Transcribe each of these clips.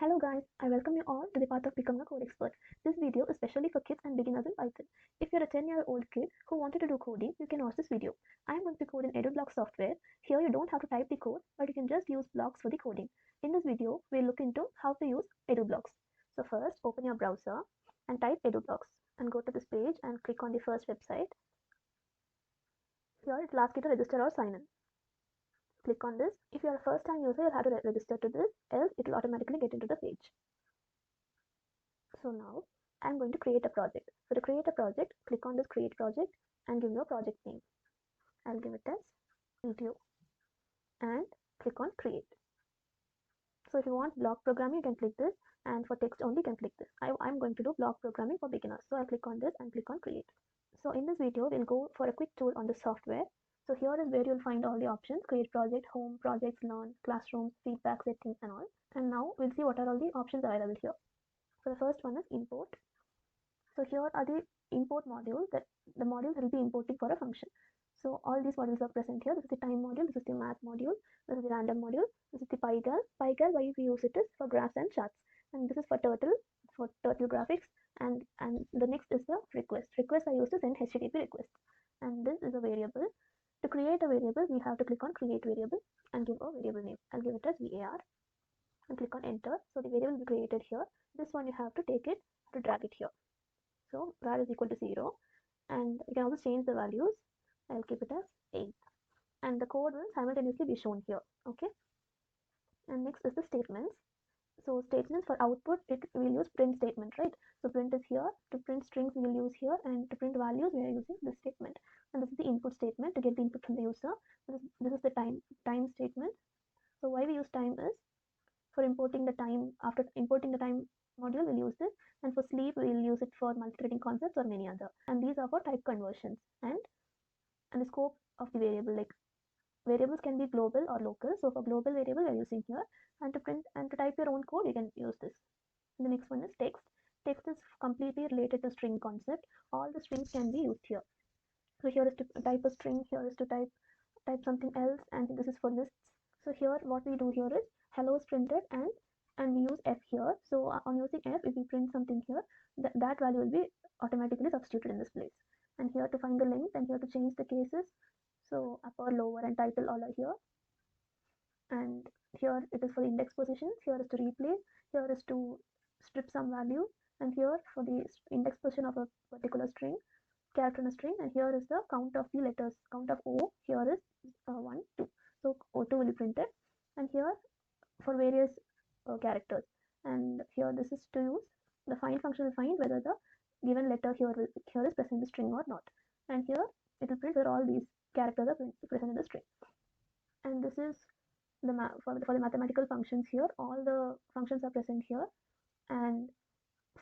Hello guys, I welcome you all to the path of becoming a code expert. This video is specially for kids and beginners in Python. If you're a 10-year-old kid who wanted to do coding, you can watch this video. I am going to code in EduBlock software. Here you don't have to type the code, but you can just use blocks for the coding. In this video, we'll look into how to use EduBlocks. So first, open your browser and type EduBlocks and go to this page and click on the first website. Here it will ask you to register or sign in. Click on this. If you are a first time user, you'll have to register to this, else it will automatically get into the page. So now I'm going to create a project. So to create a project, click on this create project and give your project name. I'll give it as video and click on create. So if you want block programming, you can click this, and for text only, you can click this. I'm going to do block programming for beginners. So I'll click on this and click on create. So in this video, we'll go for a quick tour on the software. So here is where you'll find all the options: create project, home, projects, learn, classrooms, feedback, settings, and all. And now we'll see what are all the options available here. So the first one is import. So here are the import modules, that the modules will be importing for a function. So all these modules are present here. This is the time module, this is the math module, this is the random module, this is the PyGal. PyGal, why we use it is for graphs and charts, and this is for turtle graphics, and the next is the request. Request I use to send HTTP requests, and this is a variable. To create a variable, we have to click on create variable and give a variable name. I'll give it as var and click on enter. So the variable will be created here. This one you have to take it to drag it here. So var is equal to 0, and you can also change the values. I'll keep it as 8, and the code will simultaneously be shown here. Okay, and next is the statements. So statements for output, it will use print statement, right? So print is here. To print strings we will use here, and to print values we are using this statement. And this is the input statement to get the input from the user. This is the time statement. So why we use time is for importing the time. After importing the time module, we'll use this, and for sleep we'll use it for multi-threading concepts or many other. And these are for type conversions and the scope of the variable, like variables can be global or local. So for global variable we're using here, and to print and to type your own code you can use this. And the next one is text. Text is completely related to string concept. All the strings can be used here. So here is to type a string, here is to type something else, and this is for lists. So here what we do here is hello is printed, and we use f here. So on using f, if we print something here, that value will be automatically substituted in this place. And here to find the length, and here to change the cases. So upper, lower, and title all are here. And here it is for the index positions. Here is to replace. Here is to strip some value. And here for the index position of a particular string, character in a string. And here is the count of the letters. Count of O. Here is 1, 2. So O2 will be printed. And here for various characters. And here this is to use the find function will find whether the given letter here is present in the string or not. And here it will print where all these characters are present in the string. And this is the for the mathematical functions here. All the functions are present here, and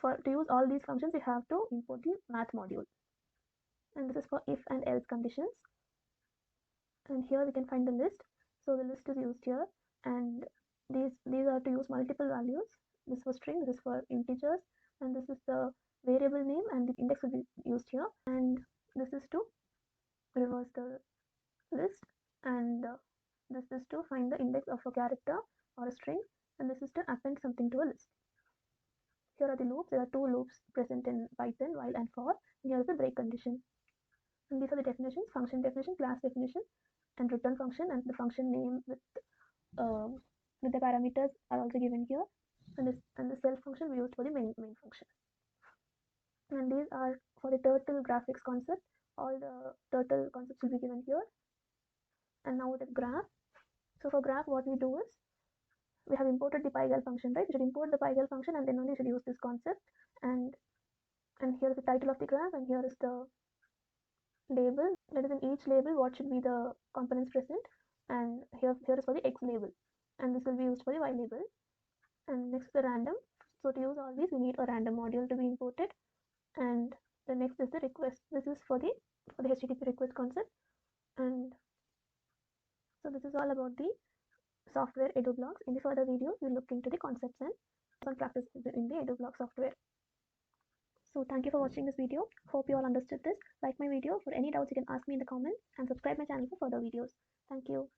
to use all these functions you have to import the math module. And this is for if and else conditions. And here we can find the list. So the list is used here, and these are to use multiple values. This is for string, this is for integers, and this is the variable name, and the index will be used here. And this is to reverse the list, and this is to find the index of a character or a string, and this is to append something to a list. Here are the loops. There are 2 loops present in Python, while and for. And here is the break condition. And these are the definitions: function definition, class definition, and return function, and the function name with the parameters are also given here. And the self function we used for the main function. And these are for the turtle graphics concept. All the turtle concepts will be given here. And now the graph. So for graph, what we do is we have imported the PyGal function, right? We should import the PyGal function, and then only should use this concept. And here is the title of the graph, and here is the label. That is, in each label what should be the components present, and here is for the x label, and this will be used for the y label. And next is the random. So to use all these we need a random module to be imported. And the next is the request. This is for the HTTP request concept. And so this is all about the software EduBlocks. In the further videos we'll look into the concepts and some practice in the EduBlock software. So thank you for watching this video. Hope you all understood this. Like my video. For any doubts you can ask me in the comments, and subscribe my channel for further videos. Thank you.